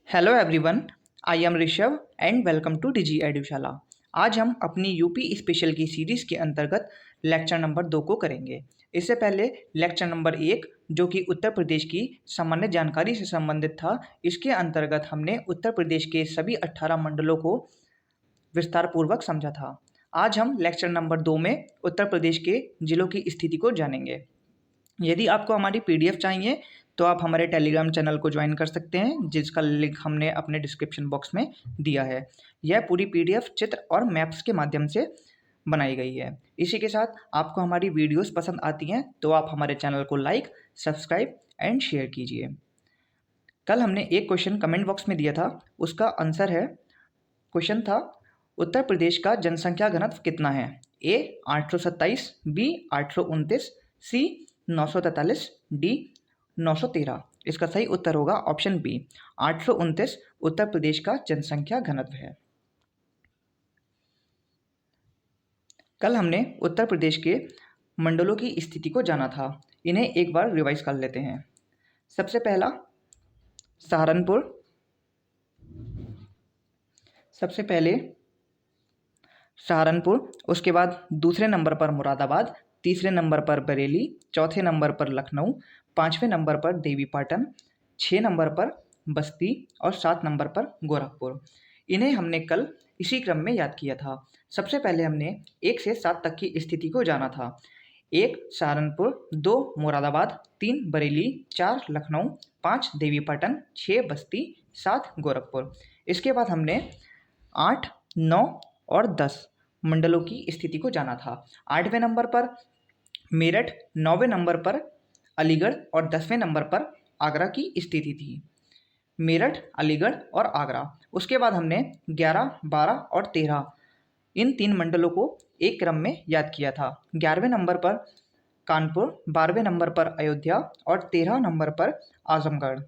Hello everyone, I am Rishabh and welcome to Digi Edushala. आज हम अपनी यूपी स्पेशल की सीरीज़ के अंतर्गत लेक्चर नंबर 2 को करेंगे। इससे पहले लेक्चर नंबर 1 जो कि उत्तर प्रदेश की सामान्य जानकारी से संबंधित था, इसके अंतर्गत हमने उत्तर प्रदेश के सभी 18 मंडलों को विस्तार पूर्वक समझा था। आज हम लेक्चर नंबर 2 में उत्तर प्रदेश के जिलों की स्थिति को जानेंगे। यदि आपको हमारी पीडीएफ चाहिए तो आप हमारे टेलीग्राम चैनल को ज्वाइन कर सकते हैं, जिसका लिंक हमने अपने डिस्क्रिप्शन बॉक्स में दिया है। यह पूरी पीडीएफ चित्र और मैप्स के माध्यम से बनाई गई है। इसी के साथ आपको हमारी वीडियोस पसंद आती हैं तो आप हमारे चैनल को लाइक, सब्सक्राइब एंड शेयर कीजिए। कल हमने एक क्वेश्चन कमेंट बॉक्स में दिया था, उसका आंसर है, क्वेश्चन था उत्तर प्रदेश का जनसंख्या घनत्व कितना है। ए 827, बी 829, सी 943, डी 913। इसका सही उत्तर होगा ऑप्शन बी, 829 उत्तर प्रदेश का जनसंख्या घनत्व है। कल हमने उत्तर प्रदेश के मंडलों की स्थिति को जाना था, इन्हें एक बार रिवाइज कर लेते हैं। सबसे पहला सहारनपुर, सबसे पहले सहारनपुर, उसके बाद दूसरे नंबर पर मुरादाबाद, तीसरे नंबर पर बरेली, चौथे नंबर पर लखनऊ, पाँचवें नंबर पर देवीपाटन, 6 नंबर पर बस्ती और 7 नंबर पर गोरखपुर। इन्हें हमने कल इसी क्रम में याद किया था। सबसे पहले हमने 1 से 7 तक की स्थिति को जाना था। 1 सहारनपुर, 2 मुरादाबाद, 3 बरेली, 4 लखनऊ, 5 देवीपाटन, 6 बस्ती, 7 गोरखपुर। इसके बाद हमने 8, 9 और 10 मंडलों की स्थिति को जाना था। 8वें नंबर पर मेरठ, 9वें नंबर पर अलीगढ़ और 10वें नंबर पर आगरा की स्थिति थी। मेरठ, अलीगढ़ और आगरा। उसके बाद हमने 11, 12 और 13 इन 3 मंडलों को एक क्रम में याद किया था। 11वें नंबर पर कानपुर, 12वें नंबर पर अयोध्या और 13 नंबर पर आजमगढ़।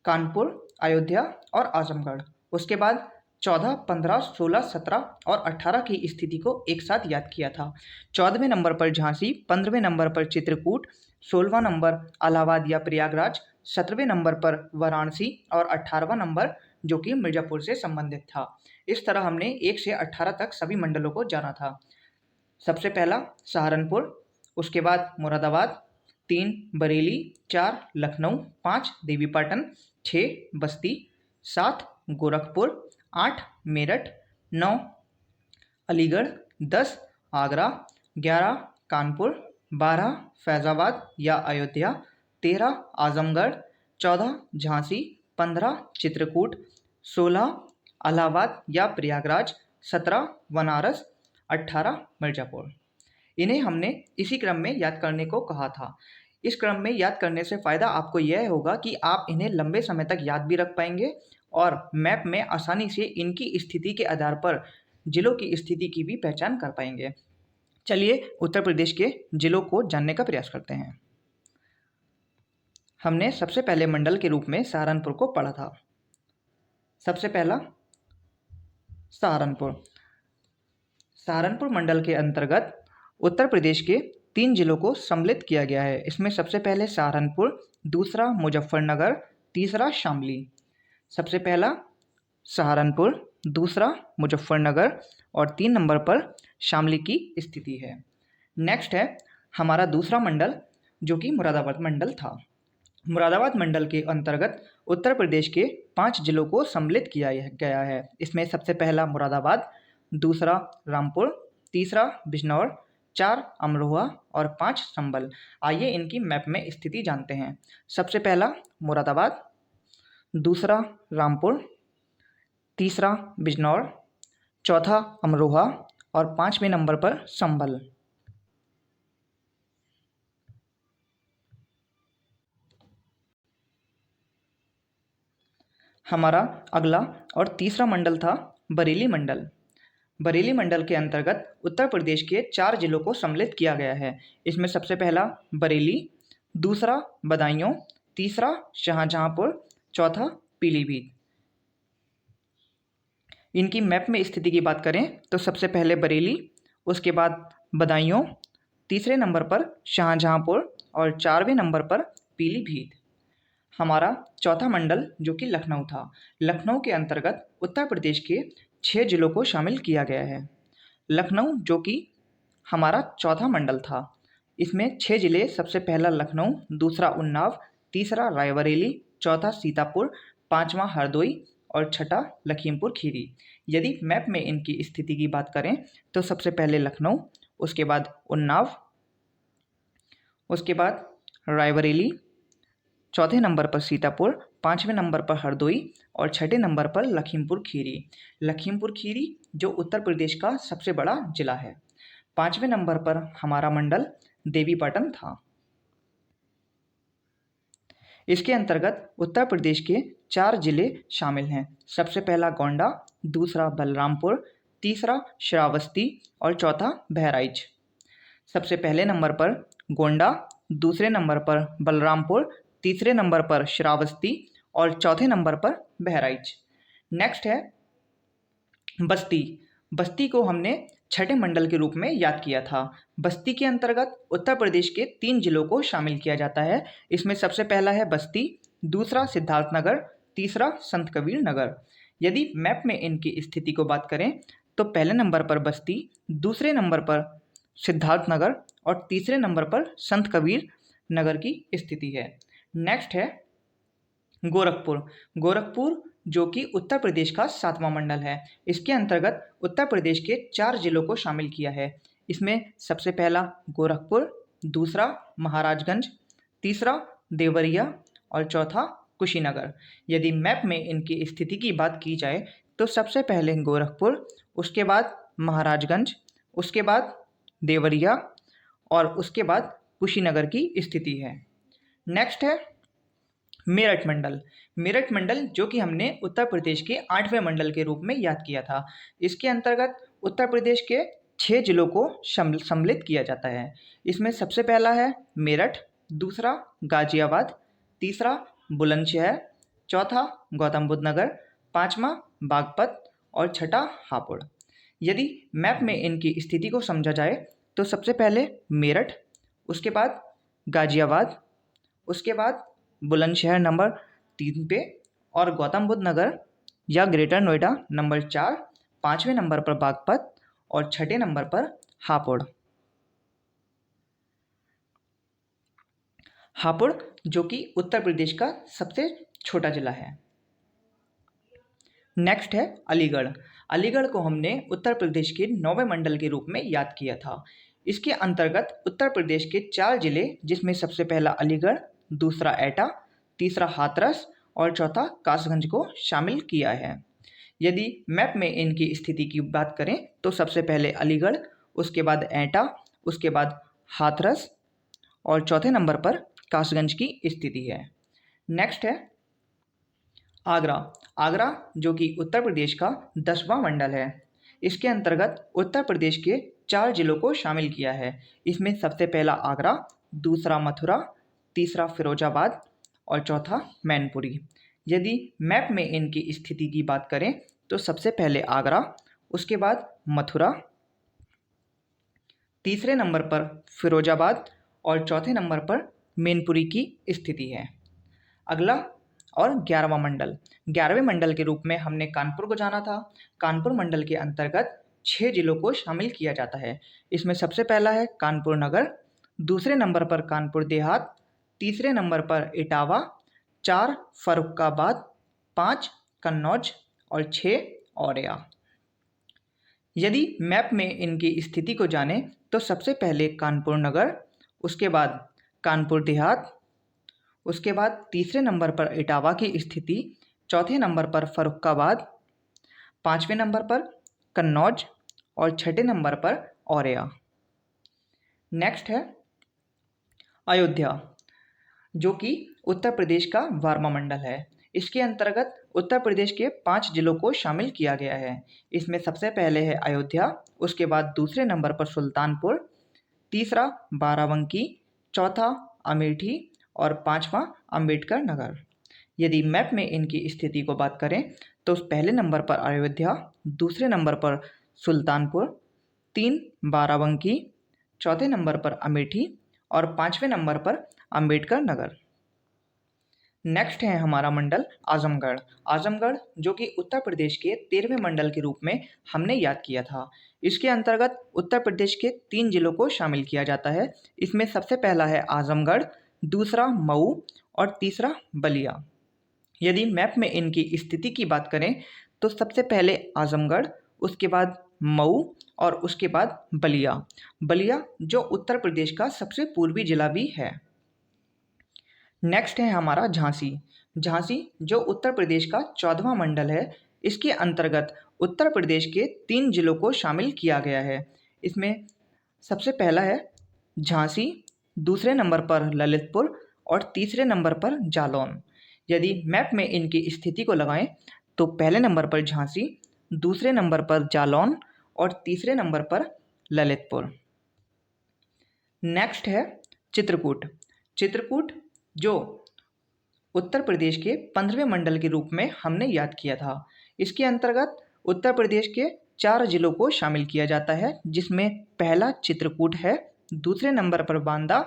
कानपुर, अयोध्या और आजमगढ़। उसके बाद 14, 15, 16, 17 और 18 की स्थिति को एक साथ याद किया था। 14वें नंबर पर झांसी, 15वें नंबर पर चित्रकूट, 16वां नंबर इलाहाबाद या प्रयागराज, 17वें नंबर पर वाराणसी और 18वां नंबर जो कि मिर्ज़ापुर से संबंधित था। इस तरह हमने 1 से 18 तक सभी मंडलों को जाना था। सबसे पहला सहारनपुर, उसके बाद मुरादाबाद, 3 बरेली, 4 लखनऊ, 5 देवीपाटन, 6 बस्ती, 7 गोरखपुर, 8 मेरठ, 9 अलीगढ़, 10 आगरा, 11 कानपुर, 12 फैज़ाबाद या अयोध्या, 13 आजमगढ़, 14 झांसी, 15 चित्रकूट, 16 इलाहाबाद या प्रयागराज, 17 बनारस, 18 मिर्ज़ापुर। इन्हें हमने इसी क्रम में याद करने को कहा था। इस क्रम में याद करने से फ़ायदा आपको यह होगा कि आप इन्हें लंबे समय तक याद भी रख पाएंगे और मैप में आसानी से इनकी स्थिति के आधार पर जिलों की स्थिति की भी पहचान कर पाएंगे। चलिए उत्तर प्रदेश के जिलों को जानने का प्रयास करते हैं। हमने सबसे पहले मंडल के रूप में सहारनपुर को पढ़ा था। सबसे पहला सहारनपुर। सहारनपुर मंडल के अंतर्गत उत्तर प्रदेश के 3 जिलों को सम्मिलित किया गया है। इसमें सबसे पहले सहारनपुर, दूसरा मुजफ्फरनगर, तीसरा शामली। सबसे पहला सहारनपुर, दूसरा मुजफ्फरनगर और 3 नंबर पर शामली की स्थिति है। नेक्स्ट है हमारा दूसरा मंडल जो कि मुरादाबाद मंडल था। मुरादाबाद मंडल के अंतर्गत उत्तर प्रदेश के 5 जिलों को सम्मिलित किया गया है। इसमें सबसे पहला मुरादाबाद, दूसरा रामपुर, तीसरा बिजनौर, 4 अमरोहा और 5 संभल। आइए इनकी मैप में स्थिति जानते हैं। सबसे पहला मुरादाबाद, दूसरा रामपुर, तीसरा बिजनौर, चौथा अमरोहा और 5वें नंबर पर संभल। हमारा अगला और तीसरा मंडल था बरेली मंडल। बरेली मंडल के अंतर्गत उत्तर प्रदेश के 4 जिलों को सम्मिलित किया गया है। इसमें सबसे पहला बरेली, दूसरा बदायूं, तीसरा शाहजहांपुर, चौथा पीलीभीत। इनकी मैप में स्थिति की बात करें तो सबसे पहले बरेली, उसके बाद बदायूं, तीसरे नंबर पर शाहजहांपुर और 4वें नंबर पर पीलीभीत। हमारा चौथा मंडल जो कि लखनऊ था। लखनऊ के अंतर्गत उत्तर प्रदेश के 6 जिलों को शामिल किया गया है। लखनऊ जो कि हमारा चौथा मंडल था, इसमें 6 जिले, सबसे पहला लखनऊ, दूसरा उन्नाव, तीसरा रायबरेली, चौथा सीतापुर, पांचवा हरदोई और छठा लखीमपुर खीरी। यदि मैप में इनकी स्थिति की बात करें तो सबसे पहले लखनऊ, उसके बाद उन्नाव, उसके बाद रायबरेली, चौथे नंबर पर सीतापुर, पाँचवें नंबर पर हरदोई और छठे नंबर पर लखीमपुर खीरी। लखीमपुर खीरी जो उत्तर प्रदेश का सबसे बड़ा जिला है। पाँचवें नंबर पर हमारा मंडल देवीपाटन था। इसके अंतर्गत उत्तर प्रदेश के 4 जिले शामिल हैं। सबसे पहला गोंडा, दूसरा बलरामपुर, तीसरा श्रावस्ती और चौथा बहराइच। सबसे पहले नंबर पर गोंडा, दूसरे नंबर पर बलरामपुर, तीसरे नंबर पर श्रावस्ती और चौथे नंबर पर बहराइच। नेक्स्ट है बस्ती। बस्ती को हमने छठे मंडल के रूप में याद किया था। बस्ती के अंतर्गत उत्तर प्रदेश के 3 जिलों को शामिल किया जाता है। इसमें सबसे पहला है बस्ती, दूसरा सिद्धार्थनगर, तीसरा संत कबीर नगर। यदि मैप में इनकी स्थिति को बात करें तो पहले नंबर पर बस्ती, दूसरे नंबर पर सिद्धार्थनगर और तीसरे नंबर पर संत कबीर नगर की स्थिति है। नेक्स्ट है गोरखपुर। गोरखपुर जो कि उत्तर प्रदेश का 7वां मंडल है। इसके अंतर्गत उत्तर प्रदेश के 4 जिलों को शामिल किया है। इसमें सबसे पहला गोरखपुर, दूसरा महाराजगंज, तीसरा देवरिया और चौथा कुशीनगर। यदि मैप में इनकी स्थिति की बात की जाए तो सबसे पहले गोरखपुर, उसके बाद महाराजगंज, उसके बाद देवरिया और उसके बाद कुशीनगर की स्थिति है। नेक्स्ट है मेरठ मंडल। मेरठ मंडल जो कि हमने उत्तर प्रदेश के 8वें मंडल के रूप में याद किया था। इसके अंतर्गत उत्तर प्रदेश के 6 जिलों को सम्मिलित किया जाता है। इसमें सबसे पहला है मेरठ, दूसरा गाजियाबाद, तीसरा बुलंदशहर, चौथा गौतम बुद्ध नगर, पाँचवा बागपत और छठा हापुड़। यदि मैप में इनकी स्थिति को समझा जाए तो सबसे पहले मेरठ, उसके बाद गाजियाबाद, उसके बाद बुलंदशहर नंबर 3 पे और गौतम बुद्ध नगर या ग्रेटर नोएडा नंबर 4, पाँचवें नंबर पर बागपत और छठे नंबर पर हापुड़। हापुड़ जो कि उत्तर प्रदेश का सबसे छोटा जिला है। नेक्स्ट है अलीगढ़। अलीगढ़ को हमने उत्तर प्रदेश के 9वें मंडल के रूप में याद किया था। इसके अंतर्गत उत्तर प्रदेश के 4 जिले, जिसमें सबसे पहला अलीगढ़, दूसरा एटा, तीसरा हाथरस और चौथा कासगंज को शामिल किया है। यदि मैप में इनकी स्थिति की बात करें तो सबसे पहले अलीगढ़, उसके बाद एटा, उसके बाद हाथरस और चौथे नंबर पर कासगंज की स्थिति है। नेक्स्ट है आगरा। आगरा जो कि उत्तर प्रदेश का 10वां मंडल है। इसके अंतर्गत उत्तर प्रदेश के 4 जिलों को शामिल किया है। इसमें सबसे पहला आगरा, दूसरा मथुरा, तीसरा फिरोजाबाद और चौथा मैनपुरी। यदि मैप में इनकी स्थिति की बात करें तो सबसे पहले आगरा, उसके बाद मथुरा, तीसरे नंबर पर फिरोजाबाद और चौथे नंबर पर मैनपुरी की स्थिति है। अगला और 11वां मंडल। 11वें मंडल के रूप में हमने कानपुर को जाना था। कानपुर मंडल के अंतर्गत 6 जिलों को शामिल किया जाता है। इसमें सबसे पहला है कानपुर नगर, दूसरे नंबर पर कानपुर देहात, तीसरे नंबर पर इटावा, 4 फर्रुखाबाद, 5 कन्नौज और 6 औरैया। यदि मैप में इनकी स्थिति को जाने तो सबसे पहले कानपुर नगर, उसके बाद कानपुर देहात, उसके बाद तीसरे नंबर पर इटावा की स्थिति, चौथे नंबर पर फर्रुखाबाद, पाँचवें नंबर पर कन्नौज और छठे नंबर पर औरैया। नेक्स्ट है अयोध्या जो कि उत्तर प्रदेश का 12वां मंडल है। इसके अंतर्गत उत्तर प्रदेश के 5 जिलों को शामिल किया गया है। इसमें सबसे पहले है अयोध्या, उसके बाद दूसरे नंबर पर सुल्तानपुर, तीसरा बाराबंकी, चौथा अमेठी और पाँचवा अंबेडकर नगर। यदि मैप में इनकी स्थिति को बात करें तो पहले नंबर पर अयोध्या, दूसरे नंबर पर सुल्तानपुर, 3 बाराबंकी, चौथे नंबर पर अमेठी और पाँचवें नंबर पर अंबेडकर नगर। नेक्स्ट है हमारा मंडल आजमगढ़। आजमगढ़ जो कि उत्तर प्रदेश के 13वें मंडल के रूप में हमने याद किया था। इसके अंतर्गत उत्तर प्रदेश के 3 जिलों को शामिल किया जाता है। इसमें सबसे पहला है आजमगढ़, दूसरा मऊ और तीसरा बलिया। यदि मैप में इनकी स्थिति की बात करें तो सबसे पहले आजमगढ़, उसके बाद मऊ और उसके बाद बलिया। बलिया जो उत्तर प्रदेश का सबसे पूर्वी जिला भी है। नेक्स्ट है हमारा झांसी। झांसी जो उत्तर प्रदेश का 14वां मंडल है। इसके अंतर्गत उत्तर प्रदेश के 3 जिलों को शामिल किया गया है। इसमें सबसे पहला है झांसी, दूसरे नंबर पर ललितपुर और तीसरे नंबर पर जालौन। यदि मैप में इनकी स्थिति को लगाएं तो पहले नंबर पर झांसी, दूसरे नंबर पर जालौन और तीसरे नंबर पर ललितपुर। नेक्स्ट है चित्रकूट। चित्रकूट जो उत्तर प्रदेश के 15वें मंडल के रूप में हमने याद किया था। इसके अंतर्गत उत्तर प्रदेश के 4 जिलों को शामिल किया जाता है, जिसमें पहला चित्रकूट है, दूसरे नंबर पर बांदा,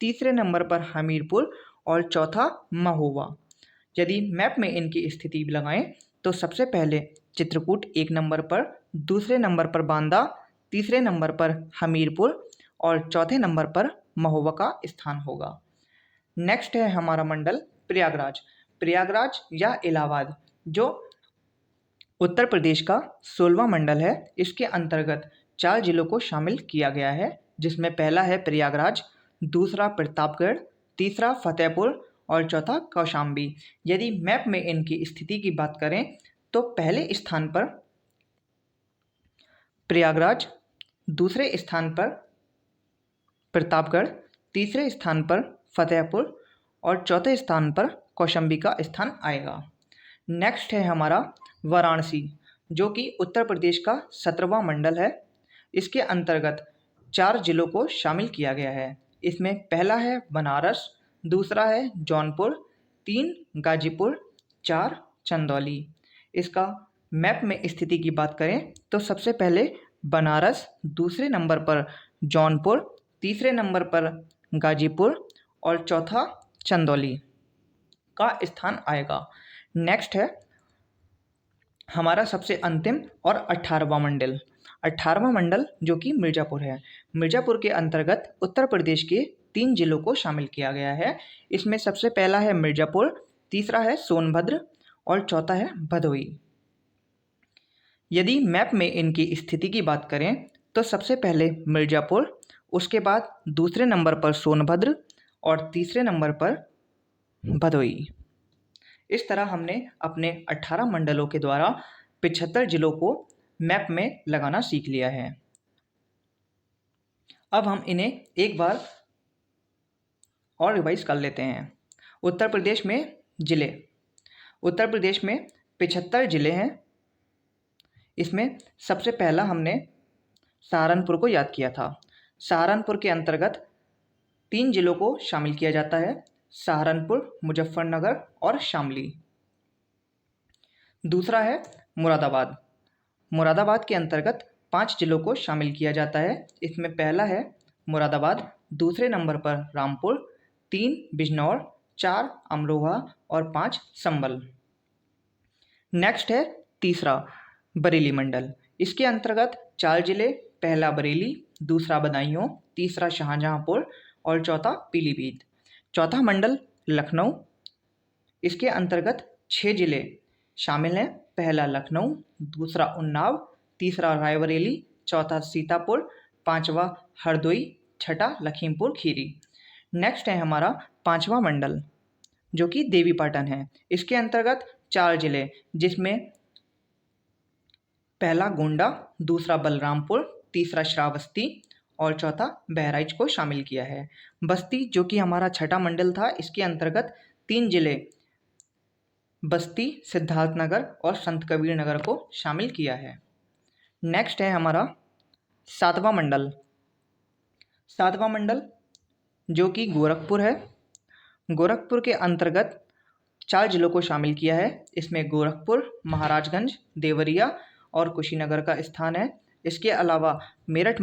तीसरे नंबर पर हमीरपुर और चौथा महोबा। यदि मैप में इनकी स्थिति लगाएं तो सबसे पहले चित्रकूट 1 नंबर पर, दूसरे नंबर पर बांदा, तीसरे नंबर पर हमीरपुर और चौथे नंबर पर महोबा का स्थान होगा। नेक्स्ट है हमारा मंडल प्रयागराज। प्रयागराज या इलाहाबाद जो उत्तर प्रदेश का 16वां मंडल है। इसके अंतर्गत 4 जिलों को शामिल किया गया है, जिसमें पहला है प्रयागराज, दूसरा प्रतापगढ़, तीसरा फतेहपुर और चौथा कौशाम्बी। यदि मैप में इनकी स्थिति की बात करें तो पहले स्थान पर प्रयागराज, दूसरे स्थान पर प्रतापगढ़, तीसरे स्थान पर फतेहपुर और चौथे स्थान पर कौशाम्बी का स्थान आएगा। नेक्स्ट है हमारा वाराणसी जो कि उत्तर प्रदेश का 17वां मंडल है। इसके अंतर्गत 4 जिलों को शामिल किया गया है। इसमें पहला है बनारस, दूसरा है जौनपुर, 3 गाजीपुर, 4 चंदौली। इसका मैप में स्थिति की बात करें तो सबसे पहले बनारस, दूसरे नंबर पर जौनपुर, तीसरे नंबर पर गाजीपुर और चौथा चंदौली का स्थान आएगा। नेक्स्ट है हमारा सबसे अंतिम और 18वां मंडल। 18वां मंडल जो कि मिर्ज़ापुर है। मिर्ज़ापुर के अंतर्गत उत्तर प्रदेश के 3 जिलों को शामिल किया गया है। इसमें सबसे पहला है मिर्ज़ापुर, तीसरा है सोनभद्र और चौथा है भदोही। यदि मैप में इनकी स्थिति की बात करें तो सबसे पहले मिर्ज़ापुर, उसके बाद दूसरे नंबर पर सोनभद्र और तीसरे नंबर पर भदोही। इस तरह हमने अपने 18 मंडलों के द्वारा 75 जिलों को मैप में लगाना सीख लिया है। अब हम इन्हें एक बार और रिवाइज कर लेते हैं। उत्तर प्रदेश में जिले, उत्तर प्रदेश में 75 जिले हैं। इसमें सबसे पहला हमने सहारनपुर को याद किया था। सहारनपुर के अंतर्गत 3 जिलों को शामिल किया जाता है, सहारनपुर, मुजफ्फरनगर और शामली। दूसरा है मुरादाबाद। मुरादाबाद के अंतर्गत 5 जिलों को शामिल किया जाता है। इसमें पहला है मुरादाबाद, दूसरे नंबर पर रामपुर, 3 बिजनौर, 4 अमरोहा और 5 संभल। नेक्स्ट है तीसरा बरेली मंडल। इसके अंतर्गत 4 जिले, पहला बरेली, दूसरा बदायूं, तीसरा शाहजहांपुर और चौथा पीलीभीत। चौथा मंडल लखनऊ। इसके अंतर्गत 6 जिले शामिल हैं, पहला लखनऊ, दूसरा उन्नाव, तीसरा रायबरेली, चौथा सीतापुर, 5वां हरदोई, छठा लखीमपुर खीरी। नेक्स्ट है हमारा 5वां मंडल जो कि देवीपाटन है। इसके अंतर्गत 4 जिले, जिसमें पहला गोंडा, दूसरा बलरामपुर, तीसरा श्रावस्ती और चौथा बहराइच को शामिल किया है। बस्ती जो कि हमारा छठा मंडल था, इसके अंतर्गत 3 जिले बस्ती, सिद्धार्थनगर और संत कबीर नगर को शामिल किया है। नेक्स्ट है हमारा 7वां मंडल। 7वां मंडल जो कि गोरखपुर है। गोरखपुर के अंतर्गत 4 जिलों को शामिल किया है। इसमें गोरखपुर, महाराजगंज, देवरिया और कुशीनगर का स्थान है। इसके अलावा मेरठ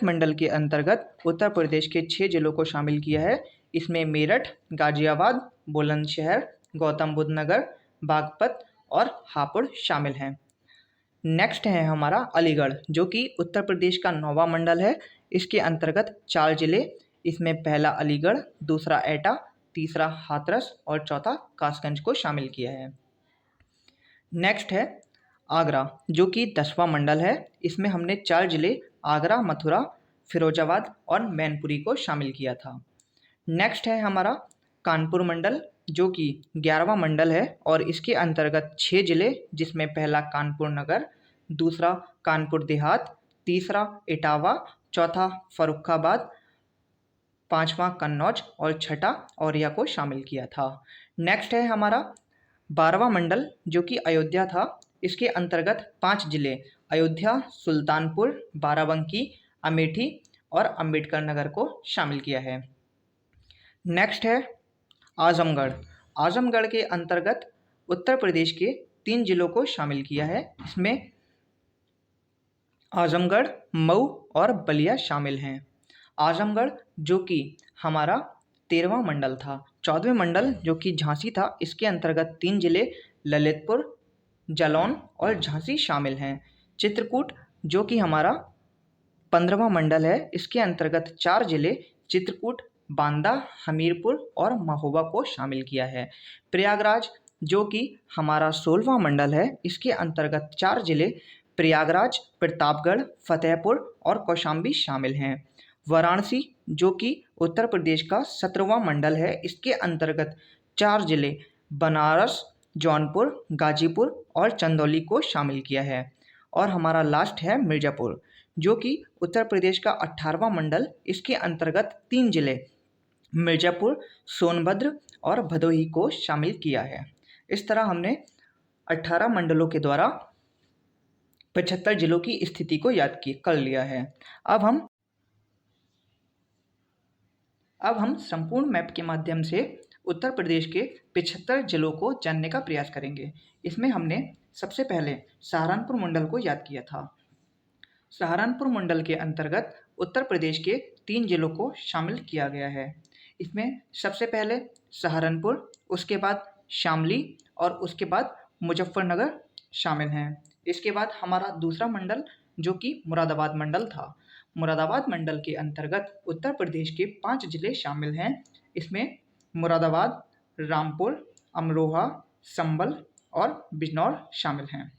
मंडल के अंतर्गत उत्तर प्रदेश के 6 जिलों को शामिल किया है। इसमें मेरठ, गाजियाबाद, बुलंदशहर, गौतम बुद्ध नगर, बागपत और हापुड़ शामिल हैं। नेक्स्ट है हमारा अलीगढ़, जो कि उत्तर प्रदेश का 9वां मंडल है। इसके अंतर्गत 4 जिले, इसमें पहला अलीगढ़, दूसरा एटा, तीसरा हाथरस और चौथा कासगंज को शामिल किया है। नेक्स्ट है आगरा, जो कि 10वां मंडल है। इसमें हमने 4 जिले आगरा, मथुरा, फिरोजाबाद और मैनपुरी को शामिल किया था। नेक्स्ट है हमारा कानपुर मंडल, जो कि 11वां मंडल है और इसके अंतर्गत 6 जिले, जिसमें पहला कानपुर नगर, दूसरा कानपुर देहात, तीसरा इटावा, चौथा फर्रुखाबाद, पांचवा कन्नौज और छठा औरिया को शामिल किया था। नेक्स्ट है हमारा 12वां मंडल, जो कि अयोध्या था। इसके अंतर्गत 5 जिले अयोध्या, सुल्तानपुर, बाराबंकी, अमेठी और अंबेडकर नगर को शामिल किया है। नेक्स्ट है आजमगढ़। आजमगढ़ के अंतर्गत उत्तर प्रदेश के 3 जिलों को शामिल किया है। इसमें आजमगढ़, मऊ और बलिया शामिल हैं। आजमगढ़ जो कि हमारा 13वां मंडल था। 14वें मंडल जो कि झांसी था, इसके अंतर्गत 3 जिले ललितपुर, जालौन और झांसी शामिल हैं। चित्रकूट जो कि हमारा 15वां मंडल है, इसके अंतर्गत 4 जिले चित्रकूट, बांदा, हमीरपुर और महोबा को शामिल किया है। प्रयागराज जो कि हमारा 16वां मंडल है, इसके अंतर्गत 4 जिले प्रयागराज, प्रतापगढ़, फतेहपुर और कौशाम्बी शामिल हैं। वाराणसी जो कि उत्तर प्रदेश का 17वां मंडल है, इसके अंतर्गत 4 जिले बनारस, जौनपुर, गाजीपुर और चंदौली को शामिल किया है। और हमारा लास्ट है मिर्ज़ापुर, जो कि उत्तर प्रदेश का 18वां मंडल, इसके अंतर्गत 3 जिले मिर्ज़ापुर, सोनभद्र और भदोही को शामिल किया है। इस तरह हमने 18 मंडलों के द्वारा 75 जिलों की स्थिति को याद कर लिया है। अब हम संपूर्ण मैप के माध्यम से उत्तर प्रदेश के 75 जिलों को जानने का प्रयास करेंगे। इसमें हमने सबसे पहले सहारनपुर मंडल को याद किया था। सहारनपुर मंडल के अंतर्गत उत्तर प्रदेश के 3 जिलों को शामिल किया गया है। इसमें सबसे पहले सहारनपुर, उसके बाद शामली और उसके बाद मुजफ्फरनगर शामिल हैं। इसके बाद हमारा दूसरा मंडल जो कि मुरादाबाद मंडल था। मुरादाबाद मंडल के अंतर्गत उत्तर प्रदेश के 5 जिले शामिल हैं। इसमें मुरादाबाद, रामपुर, अमरोहा, संभल और बिजनौर शामिल हैं।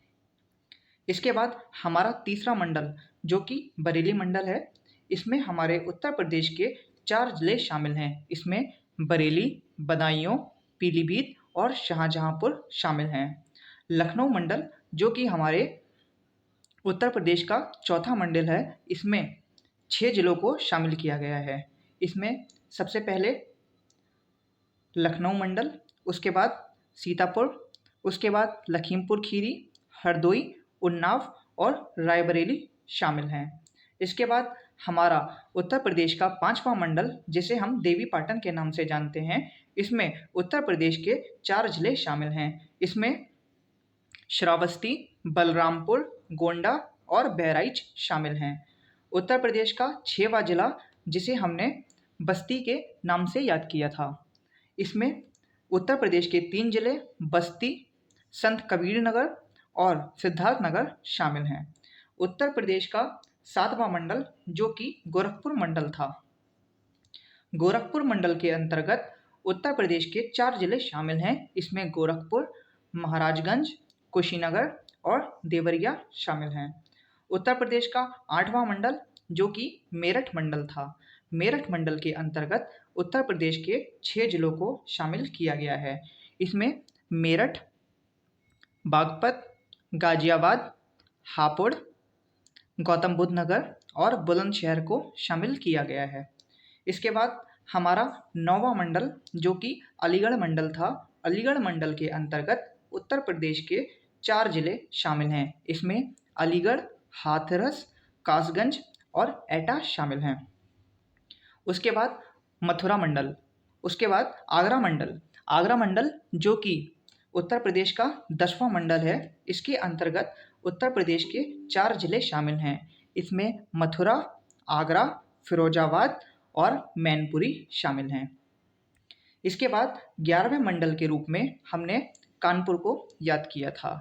इसके बाद हमारा तीसरा मंडल जो कि बरेली मंडल है। इसमें हमारे उत्तर प्रदेश के 4 जिले शामिल हैं। इसमें बरेली, बदायूं, पीलीभीत और शाहजहांपुर शामिल हैं। लखनऊ मंडल जो कि हमारे उत्तर प्रदेश का चौथा मंडल है। इसमें 6 जिलों को शामिल किया गया है। इसमें सबसे पहले लखनऊ मंडल, उसके बाद सीतापुर, उसके बाद लखीमपुर खीरी, हरदोई, उन्नाव और रायबरेली शामिल हैं। इसके बाद हमारा उत्तर प्रदेश का 5वां मंडल, जिसे हम देवीपाटन के नाम से जानते हैं, इसमें उत्तर प्रदेश के 4 जिले शामिल हैं। इसमें श्रावस्ती, बलरामपुर, गोंडा और बहराइच शामिल हैं। उत्तर प्रदेश का 6वां जिला, जिसे हमने बस्ती के नाम से याद किया था, इसमें उत्तर प्रदेश के 3 जिले बस्ती, संत कबीर नगर और सिद्धार्थनगर शामिल हैं। उत्तर प्रदेश का 7वां मंडल जो कि गोरखपुर मंडल था। गोरखपुर मंडल के अंतर्गत उत्तर प्रदेश के 4 जिले शामिल हैं। इसमें गोरखपुर, महाराजगंज, कुशीनगर और देवरिया शामिल हैं। उत्तर प्रदेश का 8वां मंडल जो कि मेरठ मंडल था। मेरठ मंडल के अंतर्गत उत्तर प्रदेश के 6 जिलों को शामिल किया गया है। इसमें मेरठ, बागपत, गाजियाबाद, हापुड़, गौतम बुद्ध नगर और बुलंदशहर को शामिल किया गया है। इसके बाद हमारा 9वां मंडल जो कि अलीगढ़ मंडल था। अलीगढ़ मंडल के अंतर्गत उत्तर प्रदेश के 4 जिले शामिल हैं। इसमें अलीगढ़, हाथरस, कासगंज और एटा शामिल हैं। उसके बाद मथुरा मंडल, उसके बाद आगरा मंडल। आगरा मंडल जो कि उत्तर प्रदेश का 10वां मंडल है। इसके अंतर्गत उत्तर प्रदेश के 4 जिले शामिल हैं। इसमें मथुरा, आगरा, फिरोजाबाद और मैनपुरी शामिल हैं। इसके बाद 11वें मंडल के रूप में हमने कानपुर को याद किया था।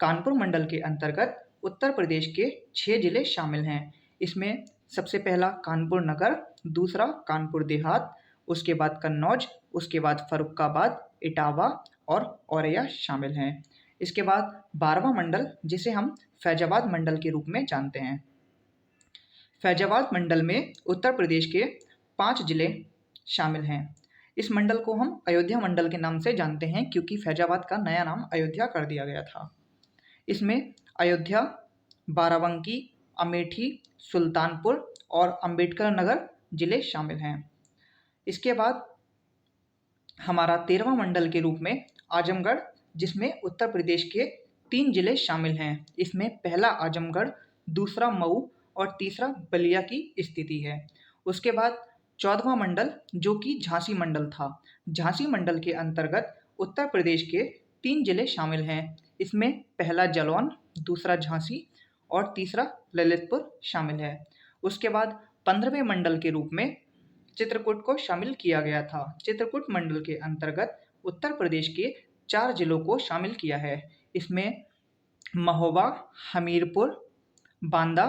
कानपुर मंडल के अंतर्गत उत्तर प्रदेश के 6 जिले शामिल हैं। इसमें सबसे पहला कानपुर नगर, दूसरा कानपुर देहात, उसके बाद कन्नौज, उसके बाद फर्रुखाबाद, इटावा और औरैया शामिल हैं। इसके बाद 12वां मंडल जिसे हम फैजाबाद मंडल के रूप में जानते हैं। फैजाबाद मंडल में उत्तर प्रदेश के 5 जिले शामिल हैं। इस मंडल को हम अयोध्या मंडल के नाम से जानते हैं क्योंकि फैजाबाद का नया नाम अयोध्या कर दिया गया था। इसमें अयोध्या, बाराबंकी, अमेठी, सुल्तानपुर और अंबेडकर नगर जिले शामिल हैं। इसके बाद हमारा 13वां मंडल के रूप में आजमगढ़, जिसमें उत्तर प्रदेश के 3 जिले शामिल हैं। इसमें पहला आजमगढ़, दूसरा मऊ और तीसरा बलिया की स्थिति है। उसके बाद 14वां मंडल जो कि झांसी मंडल था। झांसी मंडल के अंतर्गत उत्तर प्रदेश के 3 जिले शामिल हैं। इसमें पहला जलौन, दूसरा झांसी और तीसरा ललितपुर शामिल है। उसके बाद 15वें मंडल के रूप में चित्रकूट को शामिल किया गया था। चित्रकूट मंडल के अंतर्गत उत्तर प्रदेश के 4 जिलों को शामिल किया है। इसमें महोबा, हमीरपुर, बांदा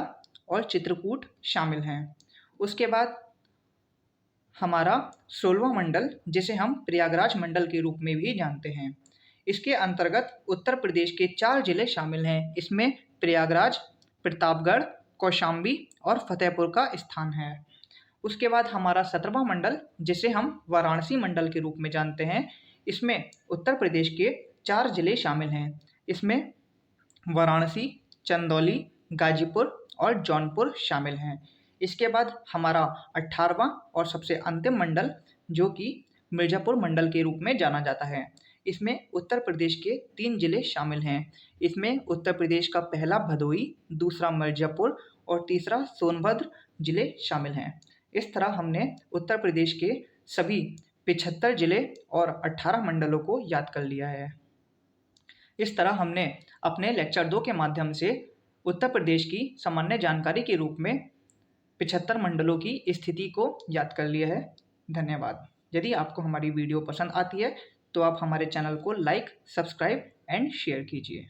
और चित्रकूट शामिल हैं। उसके बाद हमारा 16वां मंडल जिसे हम प्रयागराज मंडल के रूप में भी जानते हैं। इसके अंतर्गत उत्तर प्रदेश के 4 जिले शामिल हैं। इसमें प्रयागराज, प्रतापगढ़, कौशाम्बी और फतेहपुर का स्थान है। उसके बाद हमारा 17वां मंडल जिसे हम वाराणसी मंडल के रूप में जानते हैं। इसमें उत्तर प्रदेश के 4 जिले शामिल हैं। इसमें वाराणसी, चंदौली, गाजीपुर और जौनपुर शामिल हैं। इसके बाद हमारा 18वां और सबसे अंतिम मंडल जो कि मिर्ज़ापुर मंडल के रूप में जाना जाता है। इसमें उत्तर प्रदेश के 3 जिले शामिल हैं। इसमें उत्तर प्रदेश का पहला भदोही, दूसरा मिर्ज़ापुर और तीसरा सोनभद्र जिले शामिल हैं। इस तरह हमने उत्तर प्रदेश के सभी 75 जिले और 18 मंडलों को याद कर लिया है। इस तरह हमने अपने लेक्चर 2 के माध्यम से उत्तर प्रदेश की सामान्य जानकारी के रूप में 75 मंडलों की स्थिति को याद कर लिया है। धन्यवाद। यदि आपको हमारी वीडियो पसंद आती है तो आप हमारे चैनल को लाइक, सब्सक्राइब एंड शेयर कीजिए।